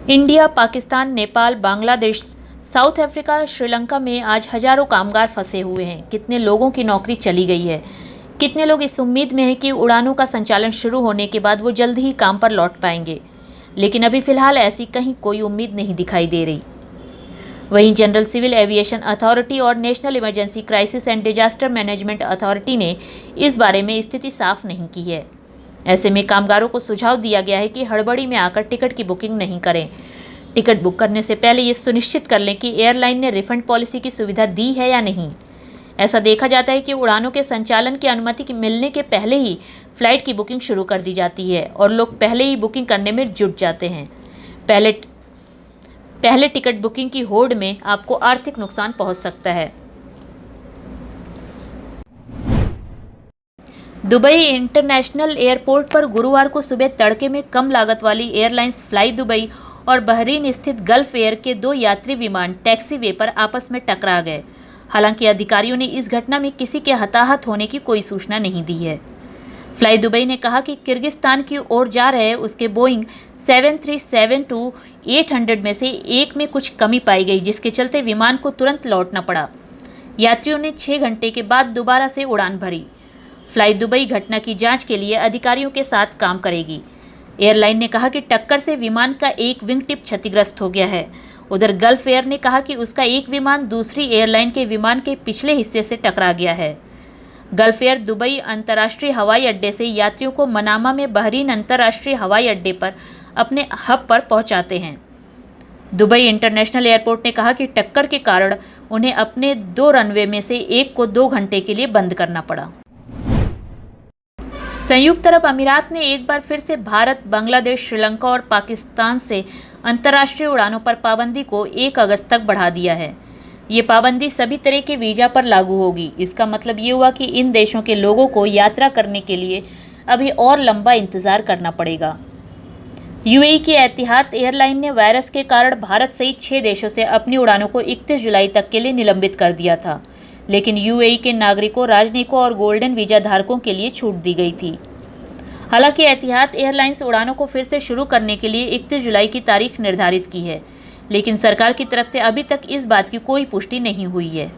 India, Pakistan, Nepal, Bangladesh, south Africa, Sri Lanka में आज हजारों कामगार फंसे हुए हैं। कितने लोगों की नौकरी चली गई है। कितने लोग इस उम्मीद में हैं कि उड़ानों का संचालन शुरू होने के बाद वो जल्द ही काम पर लौट पाएंगे, लेकिन अभी फिलहाल ऐसी कहीं कोई उम्मीद नहीं दिखाई दे रही। वहीं जनरल सिविल एविएशन अथॉरिटी और national emergency crisis and disaster management authority ने इस बारे में स्थिति साफ नहीं की है। ऐसे में कामगारों को सुझाव दिया गया है कि हड़बड़ी में आकर टिकट की बुकिंग नहीं करें। टिकट बुक करने से पहले ये सुनिश्चित कर लें कि एयरलाइन ने रिफंड पॉलिसी की सुविधा दी है या नहीं। ऐसा देखा जाता है कि उड़ानों के संचालन की अनुमति मिलने के पहले ही फ्लाइट की बुकिंग शुरू कर दी जाती है और लोग पहले ही बुकिंग करने में जुट जाते हैं। पहले टिकट बुकिंग की होड़ में आपको आर्थिक नुकसान पहुंच सकता है। दुबई इंटरनेशनल एयरपोर्ट पर गुरुवार को सुबह तड़के में कम लागत वाली एयरलाइंस फ्लाई दुबई और बहरीन स्थित गल्फ एयर के 2 यात्री विमान टैक्सीवे पर आपस में टकरा गए। हालांकि अधिकारियों ने इस घटना में किसी के हताहत होने की कोई सूचना नहीं दी है। फ्लाई दुबई ने कहा कि किर्गिस्तान की ओर जा रहे उसके बोइंग 737-800 में से एक में कुछ कमी पाई गई, जिसके चलते विमान को तुरंत लौटना पड़ा। यात्रियों ने 6 घंटे के बाद दोबारा से उड़ान भरी। फ्लाई दुबई घटना की जांच के लिए अधिकारियों के साथ काम करेगी। एयरलाइन ने कहा कि टक्कर से विमान का एक विंग टिप क्षतिग्रस्त हो गया है। उधर गल्फ एयर ने कहा कि उसका एक विमान दूसरी एयरलाइन के विमान के पिछले हिस्से से टकरा गया है। गल्फ एयर दुबई अंतर्राष्ट्रीय हवाई अड्डे से यात्रियों को मनामा में बहरीन अंतर्राष्ट्रीय हवाई अड्डे पर अपने हब पर पहुंचाते हैं। दुबई इंटरनेशनल एयरपोर्ट ने कहा कि टक्कर के कारण उन्हें अपने 2 रनवे में से एक को 2 घंटे के लिए बंद करना पड़ा। संयुक्त अरब अमीरात ने एक बार फिर से भारत, बांग्लादेश, श्रीलंका और पाकिस्तान से अंतर्राष्ट्रीय उड़ानों पर पाबंदी को 1 अगस्त तक बढ़ा दिया है। ये पाबंदी सभी तरह के वीज़ा पर लागू होगी। इसका मतलब ये हुआ कि इन देशों के लोगों को यात्रा करने के लिए अभी और लंबा इंतज़ार करना पड़ेगा। यूएई की एतिहाद एयरलाइन ने वायरस के कारण भारत सहित 6 देशों से अपनी उड़ानों को 31 जुलाई तक के लिए निलंबित कर दिया था, लेकिन यूएई के नागरिकों, राजनयिकों और गोल्डन वीज़ा धारकों के लिए छूट दी गई थी। हालांकि एतिहाद एयरलाइंस उड़ानों को फिर से शुरू करने के लिए 31 जुलाई की तारीख निर्धारित की है, लेकिन सरकार की तरफ से अभी तक इस बात की कोई पुष्टि नहीं हुई है।